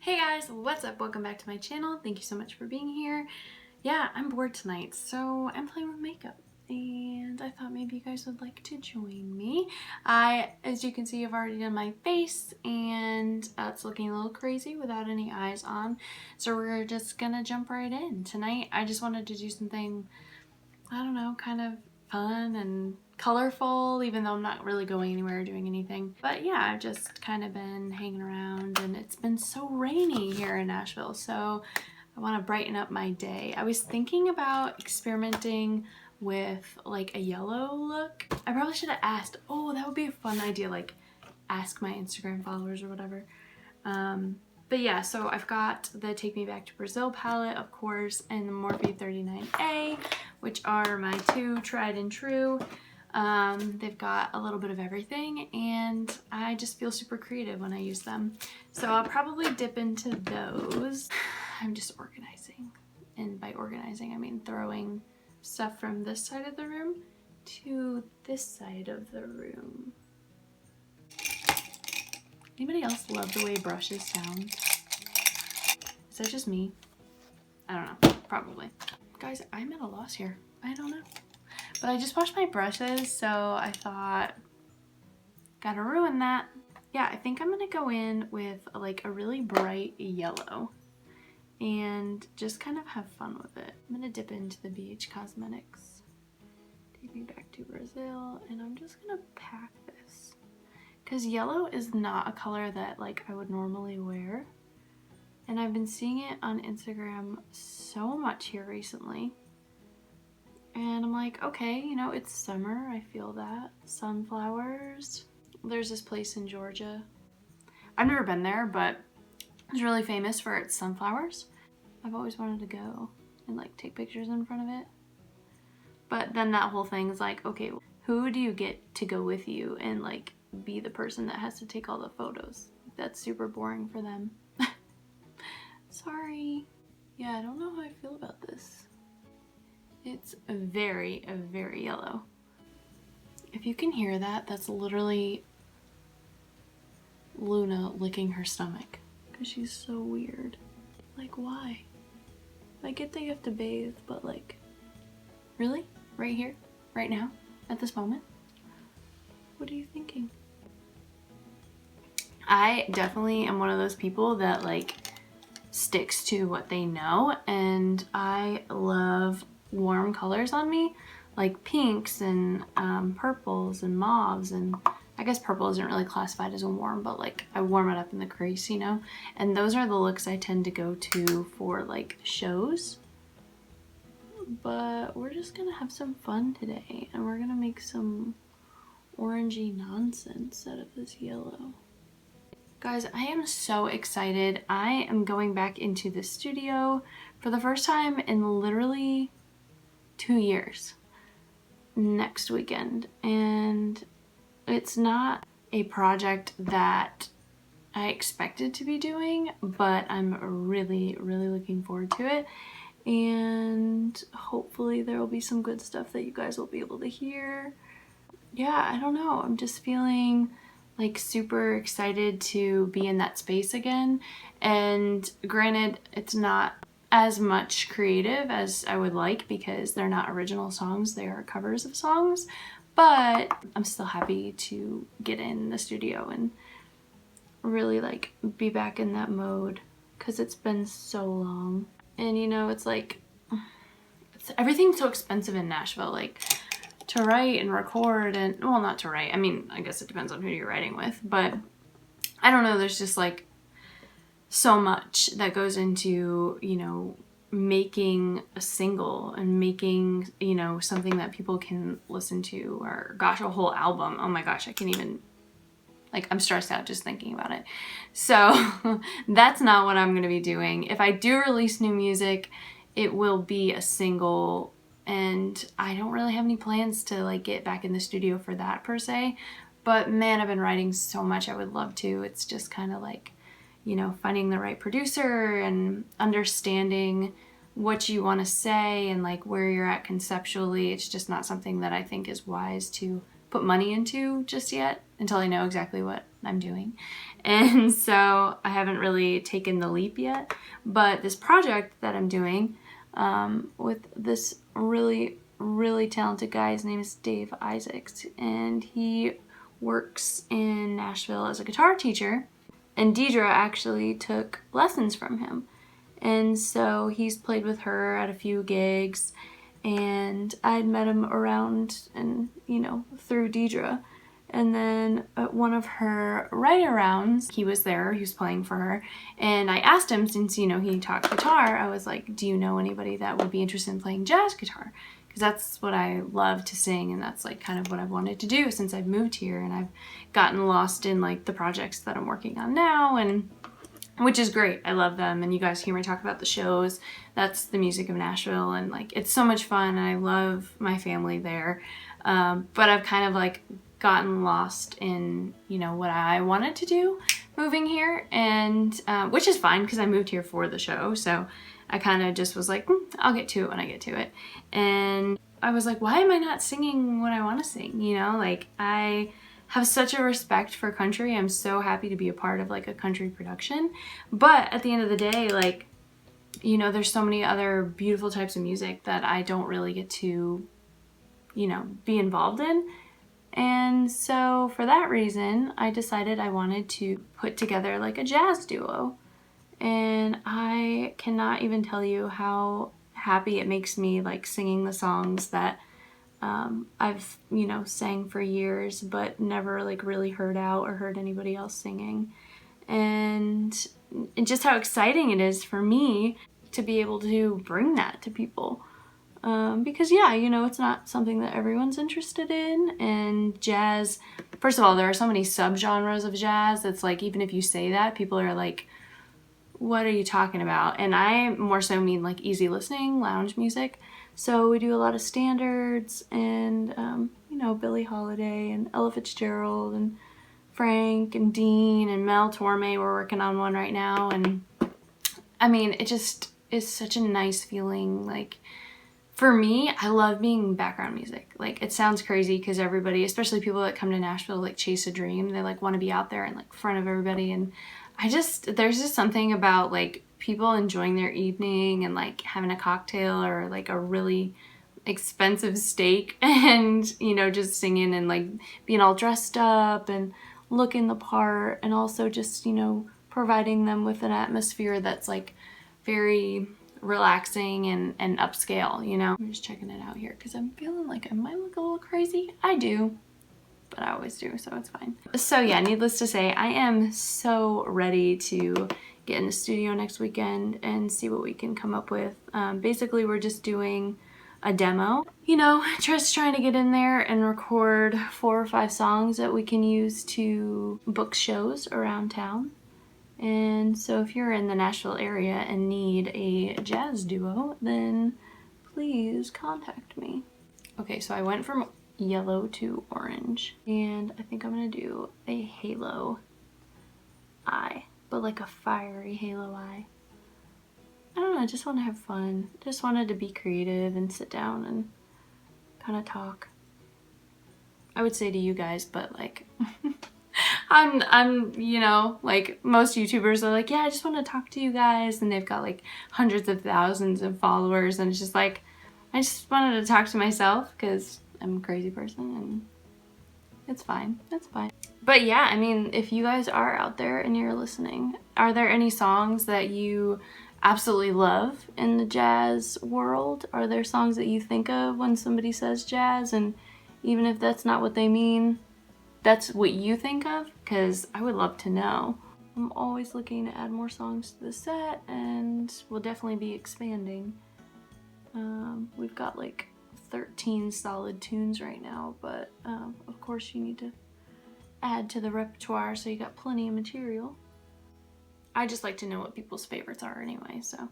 Hey guys, what's up? Welcome back to my channel. Thank you so much for being here. Yeah, I'm bored tonight, so I'm playing with makeup and I thought maybe you guys would like to join me. As you can see, I've already done my face and it's looking a little crazy without any eyes on. So we're just gonna jump right in. Tonight, I just wanted to do something, I don't know, kind of fun and colorful, even though I'm not really going anywhere or doing anything. But yeah, I've just kind of been hanging around and it's been so rainy here in Nashville, so I want to brighten up my day. I was thinking about experimenting with like a yellow look. I probably should have asked. Oh, that would be a fun idea, like ask my Instagram followers or whatever. But yeah, so I've got the Take Me Back to Brazil palette, of course, and the Morphe 39A, which are my two tried and true. They've got a little bit of everything and I just feel super creative when I use them. So I'll probably dip into those. I'm just organizing. And by organizing, I mean throwing stuff from this side of the room to this side of the room. Anybody else love the way brushes sound? Is that just me? I don't know, probably. Guys, I'm at a loss here. I don't know. But I just washed my brushes, so I thought, gotta ruin that. Yeah, I think I'm gonna go in with like a really bright yellow and just kind of have fun with it. I'm gonna dip into the BH Cosmetics Take Me Back to Brazil, and I'm just gonna pack this. Because yellow is not a color that like I would normally wear. And I've been seeing it on Instagram so much here recently. And I'm like, okay, you know, it's summer, I feel that. Sunflowers. There's this place in Georgia. I've never been there, but it's really famous for its sunflowers. I've always wanted to go and like take pictures in front of it. But then that whole thing is like, okay, who do you get to go with you and like be the person that has to take all the photos? That's super boring for them. Sorry. Yeah, I don't know how I feel about this. It's very yellow. If you can hear that, that's literally Luna licking her stomach because she's so weird. Like, why? I get that you have to bathe, but like, really? Right here? Right now? At this moment? What are you thinking? I definitely am one of those people that like sticks to what they know, and I love warm colors on me, like pinks and purples and mauves, and I guess purple isn't really classified as a warm, but like I warm it up in the crease, you know? And those are the looks I tend to go to for like shows. But we're just gonna have some fun today and we're gonna make some orangey nonsense out of this yellow. Guys, I am so excited. I am going back into the studio for the first time in literally 2 years next weekend, and it's not a project that I expected to be doing, but I'm really looking forward to it, and hopefully there will be some good stuff that you guys will be able to hear. Yeah, I don't know, I'm just feeling like super excited to be in that space again. And granted, it's not as much creative as I would like because they're not original songs, they are covers of songs, but I'm still happy to get in the studio and really like be back in that mode because it's been so long. And you know, it's like, everything's so expensive in Nashville, like to write and record, and well, not to write, I mean, I guess it depends on who you're writing with, but I don't know, there's just like so much that goes into, you know, making a single and making, you know, something that people can listen to, or gosh, a whole album. Oh my gosh, I can't even, like, I'm stressed out just thinking about it. So that's not what I'm gonna be doing. If I do release new music, it will be a single, and I don't really have any plans to like get back in the studio for that per se, but man, I've been writing so much, I would love to. It's just kind of like, you know, finding the right producer and understanding what you want to say and like where you're at conceptually. It's just not something that I think is wise to put money into just yet until I know exactly what I'm doing. And so I haven't really taken the leap yet. But this project that I'm doing with this really talented guy, his name is Dave Isaacs, and he works in Nashville as a guitar teacher. And Deidre actually took lessons from him. And so he's played with her at a few gigs, and I'd met him around and, you know, through Deidre. And then at one of her write-arounds, he was there, he was playing for her, and I asked him, since, you know, he taught guitar, I was like, do you know anybody that would be interested in playing jazz guitar? Because that's what I love to sing, and that's like kind of what I've wanted to do since I've moved here, and I've gotten lost in like the projects that I'm working on now, and which is great. I love them, and you guys hear me talk about the shows. That's the music of Nashville, and like it's so much fun, and I love my family there. But I've kind of like gotten lost in, you know, what I wanted to do moving here, and which is fine because I moved here for the show, so I kind of just was like, I'll get to it when I get to it. And I was like, why am I not singing what I want to sing? You know, like I have such a respect for country. I'm so happy to be a part of like a country production. But at the end of the day, like, you know, there's so many other beautiful types of music that I don't really get to, you know, be involved in. And so for that reason, I decided I wanted to put together like a jazz duo. And I cannot even tell you how happy it makes me like singing the songs that I've, you know, sang for years but never like really heard out or heard anybody else singing. And just how exciting it is for me to be able to bring that to people. Because yeah, you know, it's not something that everyone's interested in, and jazz, first of all, there are so many subgenres of jazz that's like, even if you say that, people are like, what are you talking about? And I more so mean like easy listening, lounge music. So we do a lot of standards and, you know, Billie Holiday and Ella Fitzgerald and Frank and Dean and Mel Torme. We're working on one right now. And I mean, it just is such a nice feeling. Like, for me, I love being background music. Like, it sounds crazy because everybody, especially people that come to Nashville, like chase a dream. They like want to be out there and like front of everybody. And there's just something about like people enjoying their evening and like having a cocktail or like a really expensive steak and, you know, just singing and like being all dressed up and looking the part, and also just, you know, providing them with an atmosphere that's like very relaxing and upscale, you know. I'm just checking it out here because I'm feeling like I might look a little crazy. I do, but I always do, so it's fine. So yeah, needless to say, I am so ready to get in the studio next weekend and see what we can come up with. Basically, we're just doing a demo, you know, just trying to get in there and record 4 or 5 songs that we can use to book shows around town. And so if you're in the Nashville area and need a jazz duo, then please contact me. Okay, so I went from yellow to orange, and I think I'm gonna do a halo eye, but like a fiery halo eye. I don't know, I just want to have fun. Just wanted to be creative and sit down and kind of talk. I would say to you guys, but like I'm you know, like most YouTubers are like, yeah, I just want to talk to you guys, and they've got like hundreds of thousands of followers, and it's just like, I just wanted to talk to myself because I'm a crazy person, and it's fine. It's fine. But yeah, I mean, if you guys are out there and you're listening, are there any songs that you absolutely love in the jazz world? Are there songs that you think of when somebody says jazz, and even if that's not what they mean, that's what you think of? Because I would love to know. I'm always looking to add more songs to the set, and we'll definitely be expanding. We've got like 13 solid tunes right now, but of course you need to add to the repertoire, so you got plenty of material. I just like to know what people's favorites are anyway, so.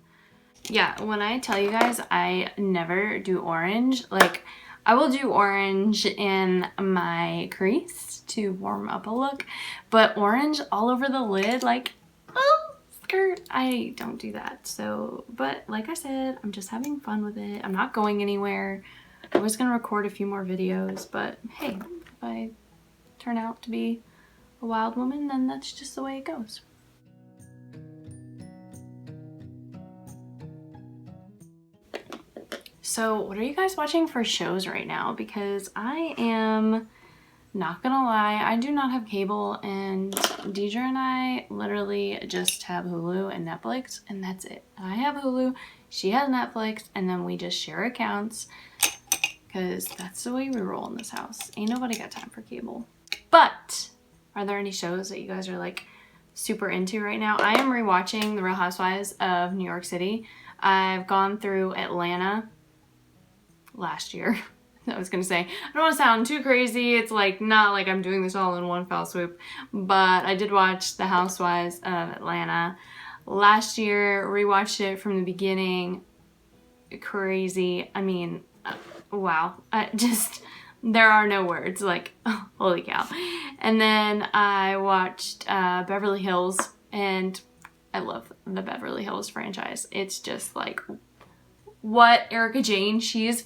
Yeah, when I tell you guys I never do orange, like I will do orange in my crease to warm up a look, but orange all over the lid, like, oh, skirt, I don't do that. So, but like I said, I'm just having fun with it. I'm not going anywhere. I was gonna record a few more videos, but hey, if I turn out to be a wild woman, then that's just the way it goes. So what are you guys watching for shows right now? Because I am not gonna lie, I do not have cable, and Deidre and I literally just have Hulu and Netflix, and that's it. I have Hulu, she has Netflix, and then we just share accounts because that's the way we roll in this house. Ain't nobody got time for cable. But are there any shows that you guys are like super into right now? I am rewatching The Real Housewives of New York City. I've gone through Atlanta last year. I was gonna say, I don't want to sound too crazy. It's like not like I'm doing this all in one foul swoop, but I did watch The Housewives of Atlanta last year, rewatched it from the beginning. Crazy. I mean, wow. There are no words. Like, oh, holy cow. And then I watched Beverly Hills, and I love the Beverly Hills franchise. It's just like what Erica Jane, she's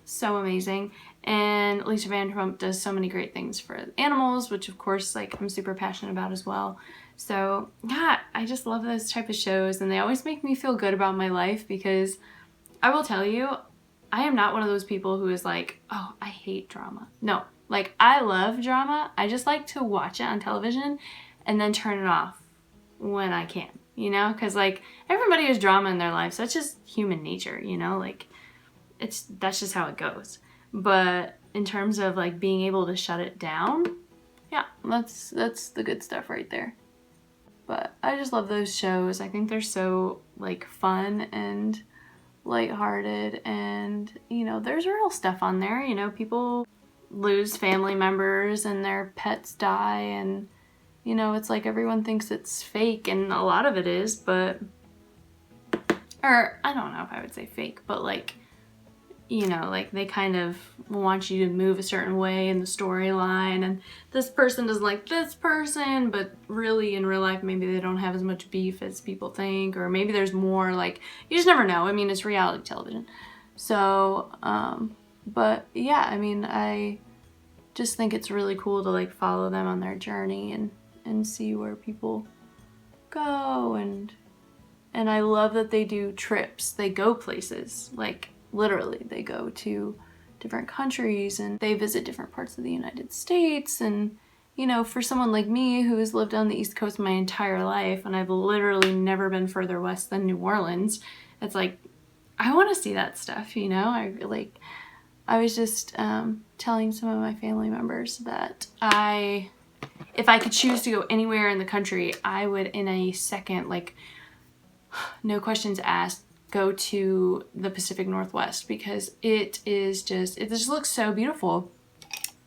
so amazing. And Lisa Vanderpump does so many great things for animals, which of course, like, I'm super passionate about as well. So yeah, I just love those type of shows, and they always make me feel good about my life, because I will tell you, I am not one of those people who is like, oh, I hate drama. No, like, I love drama. I just like to watch it on television and then turn it off when I can, you know? Because like, everybody has drama in their life, so it's just human nature, you know? Like, that's just how it goes. But in terms of like being able to shut it down, yeah, that's the good stuff right there. But I just love those shows. I think they're so like fun and lighthearted, and you know, there's real stuff on there. You know, people lose family members and their pets die, and you know, it's like everyone thinks it's fake, and a lot of it is, but, or I don't know if I would say fake, but like, you know, like they kind of want you to move a certain way in the storyline, and this person doesn't like this person, but really in real life maybe they don't have as much beef as people think, or maybe there's more. Like, you just never know. I mean, it's reality television. So but yeah, I mean, I just think it's really cool to like follow them on their journey and see where people go, and I love that they do trips. They go places, like literally they go to different countries and they visit different parts of the United States. And you know, for someone like me who has lived on the East Coast my entire life, and I've literally never been further west than New Orleans, it's like, I want to see that stuff, you know? I was just telling some of my family members that if I could choose to go anywhere in the country, I would in a second, like, no questions asked, go to the Pacific Northwest, because it just looks so beautiful.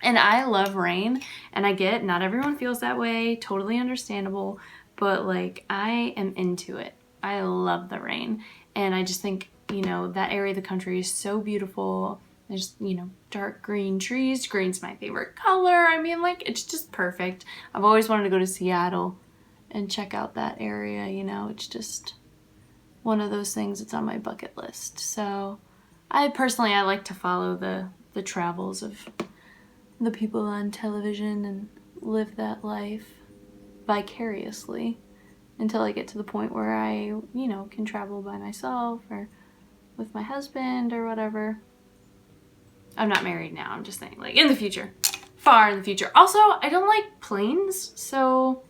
And I love rain, and I get not everyone feels that way, totally understandable, but like, I am into it. I love the rain, and I just think, you know, that area of the country is so beautiful. There's, you know, dark green trees. Green's my favorite color. I mean, like, it's just perfect. I've always wanted to go to Seattle and check out that area, you know. It's just one of those things that's on my bucket list. So I like to follow the travels of the people on television and live that life vicariously until I get to the point where I, you know, can travel by myself or with my husband or whatever. I'm not married now, I'm just saying, like, in the future, far in the future. Also, I don't like planes, so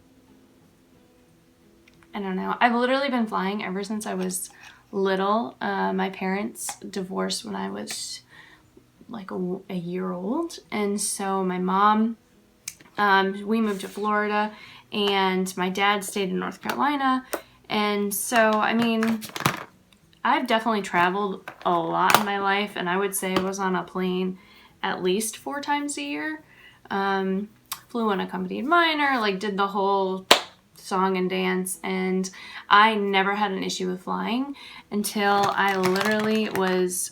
I don't know. I've literally been flying ever since I was little. My parents divorced when I was like a year old, and so my mom, we moved to Florida, and my dad stayed in North Carolina. And so, I mean, I've definitely traveled a lot in my life, and I would say I was on a plane at least 4 times a year. Flew unaccompanied minor, like did the whole song and dance, and I never had an issue with flying until I literally was,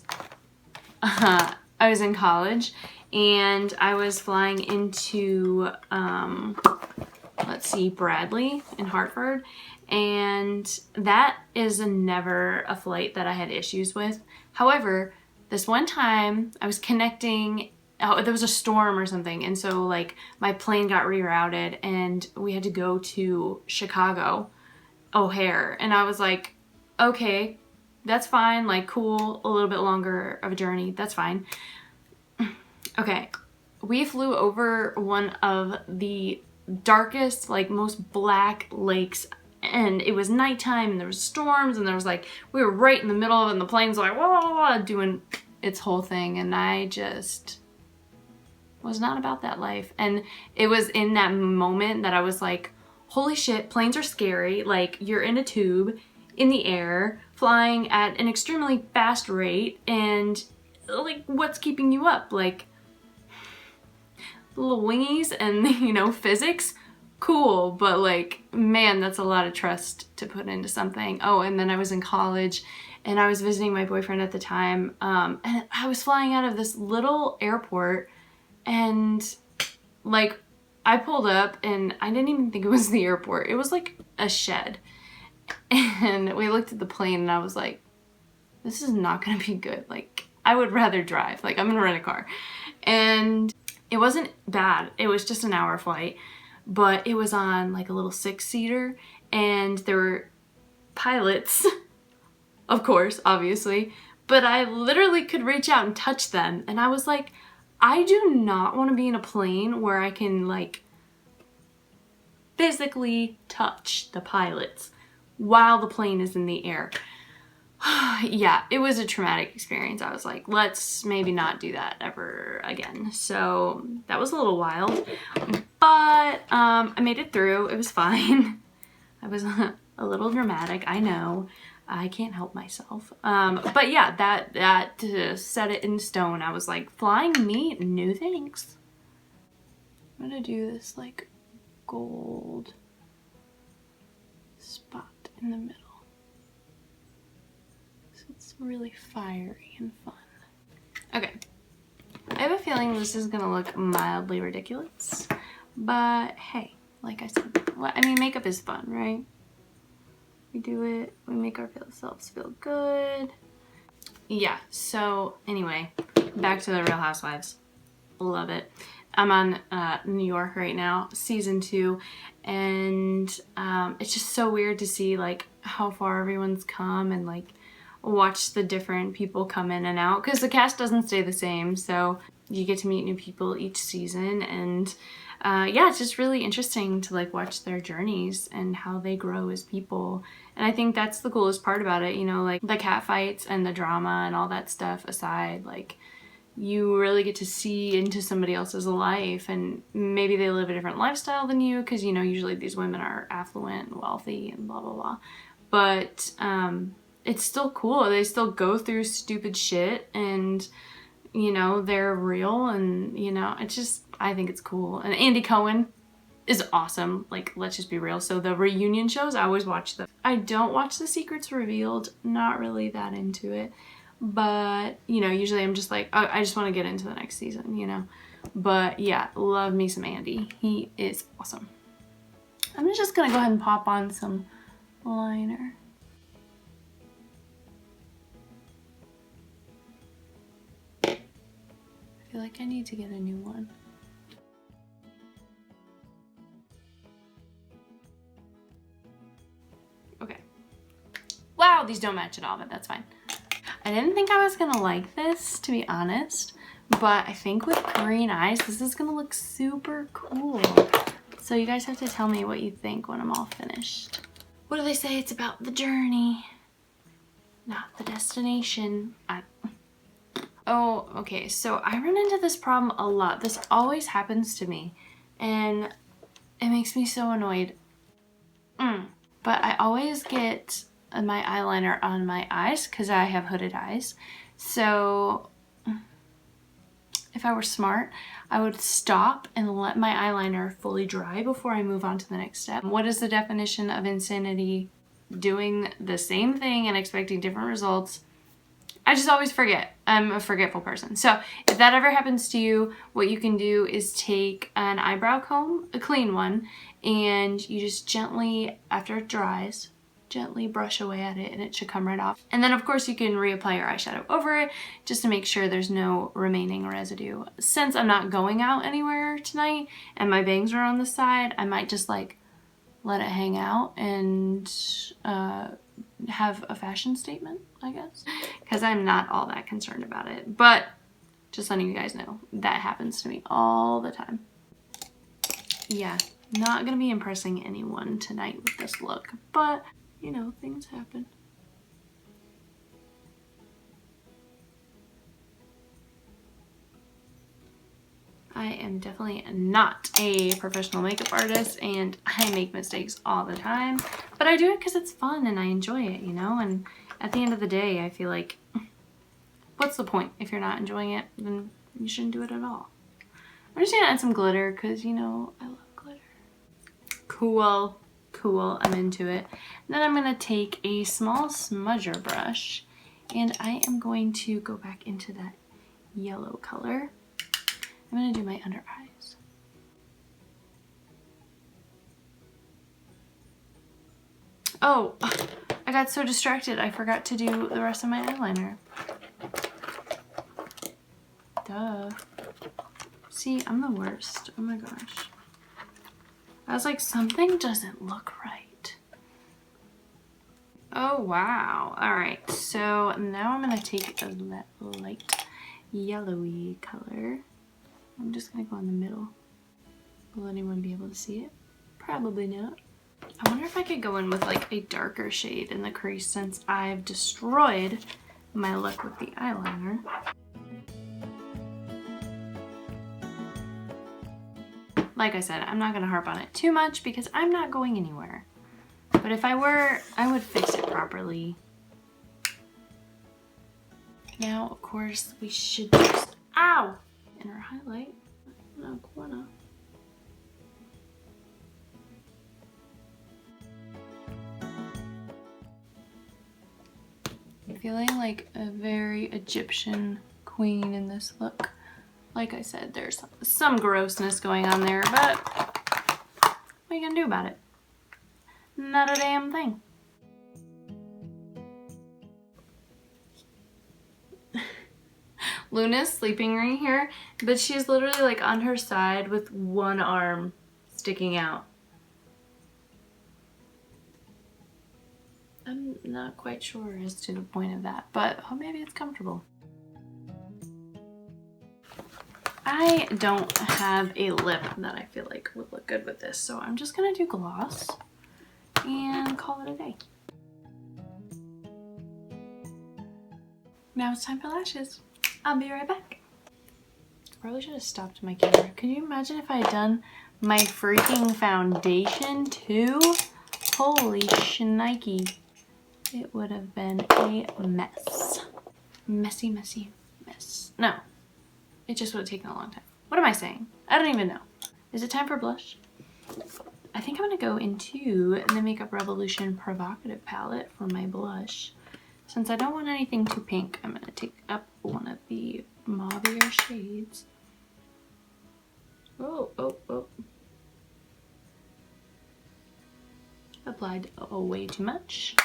I was in college, and I was flying into, let's see, Bradley in Hartford. And that is never a flight that I had issues with. However, this one time I was connecting oh, there was a storm or something, and so like my plane got rerouted and we had to go to Chicago O'Hare, and I was like, okay, that's fine, like cool, a little bit longer of a journey, that's fine. Okay, we flew over one of the darkest, like most black lakes, and it was nighttime and there was storms and there was like, we were right in the middle of it and the plane's like wah, wah, wah, doing its whole thing, and I just was not about that life. And it was in that moment that I was like, holy shit, planes are scary. Like, you're in a tube in the air flying at an extremely fast rate, and like, what's keeping you up? Like, little wingies and, you know, physics, cool, but like, man, that's a lot of trust to put into something. Oh, and then I was in college and I was visiting my boyfriend at the time, and I was flying out of this little airport, and like, I pulled up and I didn't even think it was the airport. It was like a shed, and we looked at the plane and I was like, this is not gonna be good. Like, I would rather drive. Like, I'm gonna rent a car. And it wasn't bad. It was just an hour flight, but it was on like a little 6-seater, and there were pilots, of course, obviously, but I literally could reach out and touch them. And I was like, I do not want to be in a plane where I can like physically touch the pilots while the plane is in the air. Yeah, it was a traumatic experience. I was like, let's maybe not do that ever again. So that was a little wild, but I made it through. It was fine. I was a little dramatic, I know. I can't help myself. But yeah, that to set it in stone. I was like, flying me? No thanks. I'm gonna do this like gold spot in the middle. It's really fiery and fun. Okay, I have a feeling this is gonna look mildly ridiculous, but hey, like I said, I mean, makeup is fun, right? We do it, we make ourselves feel good. Yeah, so anyway, back to the Real Housewives. Love it. I'm on New York right now, season 2, and it's just so weird to see like how far everyone's come and like watch the different people come in and out, because the cast doesn't stay the same, so you get to meet new people each season. And yeah, it's just really interesting to like watch their journeys and how they grow as people. And I think that's the coolest part about it, you know, like the cat fights and the drama and all that stuff aside, like you really get to see into somebody else's life, and maybe they live a different lifestyle than you, because, you know, usually these women are affluent and wealthy and blah blah blah, but it's still cool. They still go through stupid shit, and, you know, they're real, and, you know, it's just, I think it's cool. And Andy Cohen is awesome. Like, let's just be real. So the reunion shows, I always watch them. I don't watch The Secrets Revealed. Not really that into it. But, you know, usually I'm just like, I just want to get into the next season, you know. But yeah, love me some Andy. He is awesome. I'm just going to go ahead and pop on some liner. I feel like I need to get a new one. Okay. Wow, these don't match at all, but that's fine. I didn't think I was gonna like this, to be honest, but I think with green eyes, this is gonna look super cool. So you guys have to tell me what you think when I'm all finished. What do they say? It's about the journey, not the destination. Oh, okay, so I run into this problem a lot. This always happens to me, and it makes me so annoyed. But I always get my eyeliner on my eyes because I have hooded eyes. So if I were smart, I would stop and let my eyeliner fully dry before I move on to the next step. What is the definition of insanity? Doing the same thing and expecting different results. I just always forget. I'm a forgetful person. So if that ever happens to you, what you can do is take an eyebrow comb, a clean one, and you just gently, after it dries, gently brush away at it and it should come right off. And then of course you can reapply your eyeshadow over it just to make sure there's no remaining residue. Since I'm not going out anywhere tonight and my bangs are on the side, I might just like let it hang out and have a fashion statement, I guess, because I'm not all that concerned about it. But just letting you guys know, that happens to me all the time. Yeah, not gonna be impressing anyone tonight with this look, but you know, things happen. I am definitely not a professional makeup artist and I make mistakes all the time, but I do it because it's fun and I enjoy it, you know? And at the end of the day, I feel like, what's the point? If you're not enjoying it, then you shouldn't do it at all. I'm just gonna add some glitter because, you know, I love glitter. Cool, cool, I'm into it. And then I'm gonna take a small smudger brush and I am going to go back into that yellow color. I'm gonna do my under eyes. Oh, I got so distracted I forgot to do the rest of my eyeliner. Duh. See, I'm the worst. Oh my gosh. I was like, something doesn't look right. Oh wow. Alright, so now I'm gonna take a light yellowy color. I'm just gonna go in the middle. Will anyone be able to see it? Probably not. I wonder if I could go in with like a darker shade in the crease since I've destroyed my look with the eyeliner. Like I said, I'm not gonna harp on it too much because I'm not going anywhere. But if I were, I would fix it properly. Now, of course, we should just, ow! Inner highlight, no corner. I'm feeling like a very Egyptian queen in this look. Like I said, there's some grossness going on there, but what are you gonna do about it? Not a damn thing. Luna's sleeping right here, but she's literally like on her side with one arm sticking out. I'm not quite sure as to the point of that, but oh, maybe it's comfortable. I don't have a lip that I feel like would look good with this, so I'm just gonna do gloss and call it a day. Now it's time for lashes. I'll be right back. Probably should have stopped my camera. Can you imagine if I had done my freaking foundation too? Holy shnikey. It would have been a mess. Messy, messy mess. No, it just would have taken a long time. What am I saying? I don't even know. Is it time for blush? I think I'm gonna go into the Makeup Revolution Provocative palette for my blush. Since I don't want anything too pink, I'm gonna take up one of the mauvier shades. Oh, oh, oh. Applied way too much.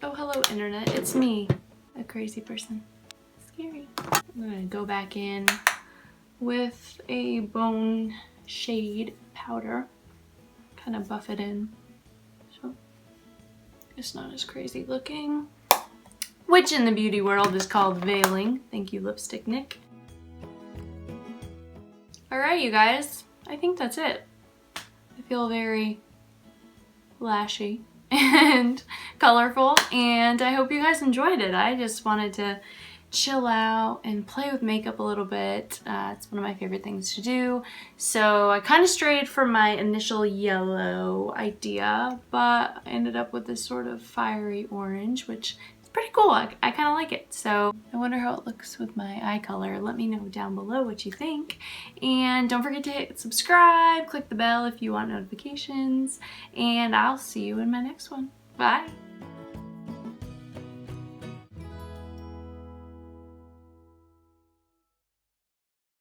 Oh, hello internet, it's me, a crazy person. Scary. I'm gonna go back in with a bone shade powder, kind of buff it in. So it's not as crazy looking, which in the beauty world is called veiling. Thank you, Lipstick Nick. All right, you guys, I think that's it. I feel very lashy and colorful, and I hope you guys enjoyed it. I just wanted to chill out and play with makeup a little bit. It's one of my favorite things to do. So I kind of strayed from my initial yellow idea, but I ended up with this sort of fiery orange, which is pretty cool. I kind of like it. So I wonder how it looks with my eye color. Let me know down below what you think. And don't forget to hit subscribe, click the bell if you want notifications, and I'll see you in my next one. Bye.